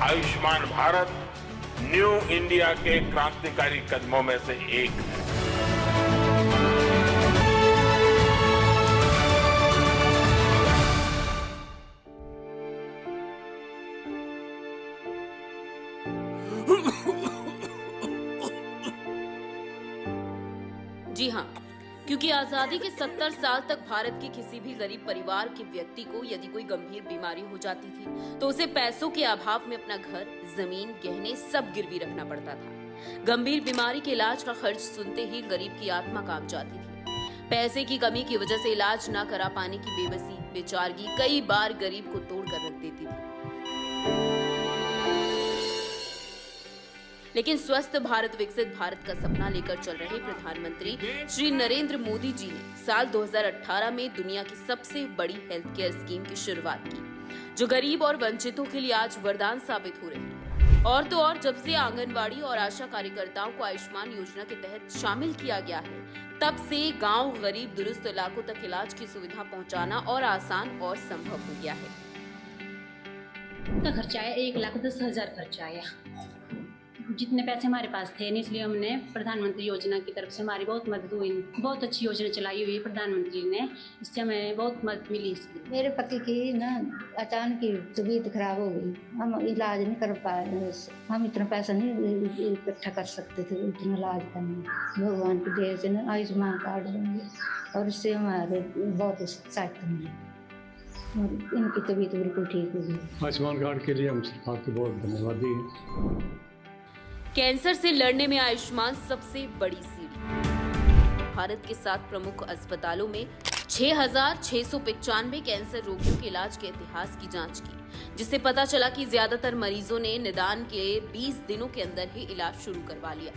Ayushman Bharat new India के क्रांतिकारी कदमों में से एक है। जी हाँ, क्योंकि आजादी के 70 साल तक भारत के किसी भी गरीब परिवार के व्यक्ति को यदि कोई गंभीर बीमारी हो जाती थी तो उसे पैसों के अभाव में अपना घर, जमीन, गहने सब गिरवी रखना पड़ता था। गंभीर बीमारी के इलाज का खर्च सुनते ही गरीब की आत्मा कांप जाती थी। पैसे की कमी की वजह से इलाज न करा पाने की बेबसी, बेचारगी कई बार गरीब को तोड़ कर रख देती थी। लेकिन स्वस्थ भारत विकसित भारत का सपना लेकर चल रहे प्रधानमंत्री श्री नरेंद्र मोदी जी ने साल 2018 में दुनिया की सबसे बड़ी हेल्थ केयर स्कीम की शुरुआत की, जो गरीब और वंचितों के लिए आज वरदान साबित हो रही है। और तो और जब से आंगनबाड़ी और आशा कार्यकर्ताओं को आयुष्मान योजना के तहत शामिल किया गया है, तब से गांव, गरीब, दुरुस्त इलाकों तक इलाज की सुविधा पहुंचाना और आसान और संभव हो गया है। का खर्चा आया 1,10,000 खर्चा आया। जितने पैसे हमारे पास थे नहीं, इसलिए हमने प्रधानमंत्री योजना की तरफ से हमारी बहुत मदद हुई। बहुत अच्छी योजना चलाई हुई है प्रधानमंत्री ने, इससे हमें बहुत मदद मिली। इसलिए मेरे पति की ना अचानक ही तबीयत खराब हो गई, हम इलाज नहीं कर पाए। हम इतना पैसा नहीं इकट्ठा कर सकते थे इतना इलाज करने। भगवान की दया से ना आयुष्मान कार्ड बन और इससे हमारे बहुत सहायता मिली और इनकी तबीयत बिल्कुल ठीक हो गई। आयुष्मान कार्ड के लिए हम सरकार को बहुत धन्यवादी हैं। कैंसर से लड़ने में आयुष्मान सबसे बड़ी सीढ़ी। भारत के 7 प्रमुख अस्पतालों में 6,695 कैंसर रोगियों के इलाज के इतिहास की जांच की, जिससे पता चला कि ज्यादातर मरीजों ने निदान के 20 दिनों के अंदर ही इलाज शुरू करवा लिया।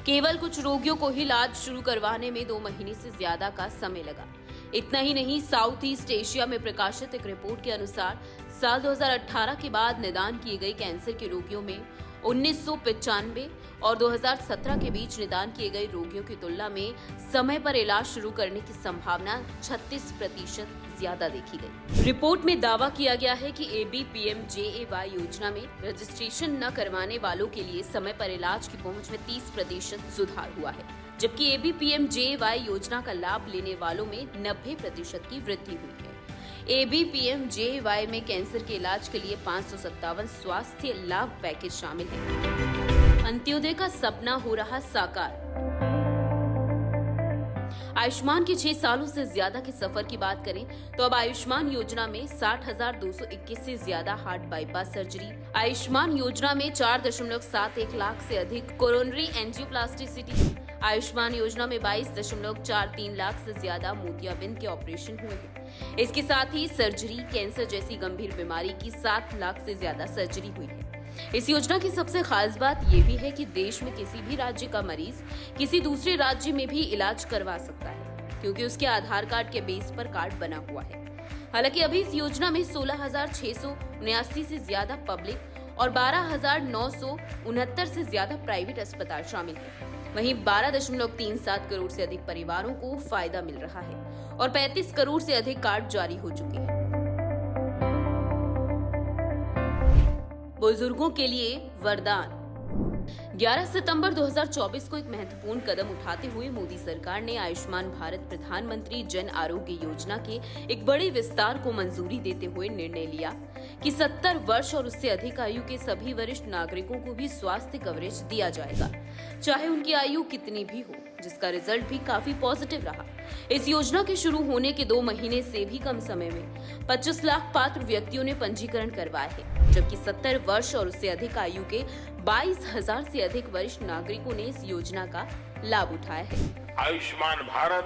केवल कुछ रोगियों को ही इलाज शुरू करवाने में 2 महीने से ज्यादा का समय लगा। इतना ही नहीं, साउथ ईस्ट एशिया में प्रकाशित एक रिपोर्ट के अनुसार साल 2018 के बाद निदान किए गए कैंसर के रोगियों में 1995 और 2017 के बीच निदान किए गए रोगियों की तुलना में समय पर इलाज शुरू करने की संभावना 36% ज्यादा देखी गई। रिपोर्ट में दावा किया गया है कि ABPMJAY योजना में रजिस्ट्रेशन न करवाने वालों के लिए समय पर इलाज की पहुंच में 30% सुधार हुआ है, जबकि ABPMJAY योजना का लाभ लेने वालों में 90% की वृद्धि हुई है। ABPMJAY में कैंसर के इलाज के लिए 557 स्वास्थ्य लाभ पैकेज शामिल है। अंत्योदय का सपना हो रहा साकार। आयुष्मान के 6 सालों से ज्यादा के सफर की बात करें तो अब आयुष्मान योजना में 60,221 से ज्यादा हार्ट बाईपास सर्जरी, आयुष्मान योजना में 4.71 लाख से अधिक कोरोनरी एंजियोप्लास्टिसिटी, आयुष्मान योजना में 22.43 लाख से ज्यादा मोतियाबिंद के ऑपरेशन हुए हैं। इसके साथ ही सर्जरी, कैंसर जैसी गंभीर बीमारी की 7 लाख से ज्यादा सर्जरी हुई है। इस योजना की सबसे खास बात यह भी है कि देश में किसी भी राज्य का मरीज किसी दूसरे राज्य में भी इलाज करवा सकता है, क्योंकि उसके आधार कार्ड के बेस पर कार्ड बना हुआ है। हालांकि अभी इस योजना में 16,679 से ज्यादा पब्लिक और 12,969 से ज्यादा प्राइवेट अस्पताल शामिल हैं। वहीं 12.37 करोड़ से अधिक परिवारों को फायदा मिल रहा है और 35 करोड़ से अधिक कार्ड जारी हो चुके हैं। बुजुर्गों के लिए वरदान। 11 सितंबर 2024 को एक महत्वपूर्ण कदम उठाते हुए मोदी सरकार ने आयुष्मान भारत प्रधानमंत्री जन आरोग्य योजना के एक बड़े विस्तार को मंजूरी देते हुए निर्णय लिया कि 70 वर्ष और उससे अधिक आयु के सभी वरिष्ठ नागरिकों को भी स्वास्थ्य कवरेज दिया जाएगा, चाहे उनकी आयु कितनी भी हो, जिसका रिजल्ट भी काफी पॉजिटिव रहा। इस योजना के शुरू होने के 2 महीने से भी कम समय में 25 लाख पात्र व्यक्तियों ने पंजीकरण करवाए हैं, जबकि 70 वर्ष और उससे अधिक आयु के 22,000 से अधिक वरिष्ठ नागरिकों ने इस योजना का लाभ उठाया है। आयुष्मान भारत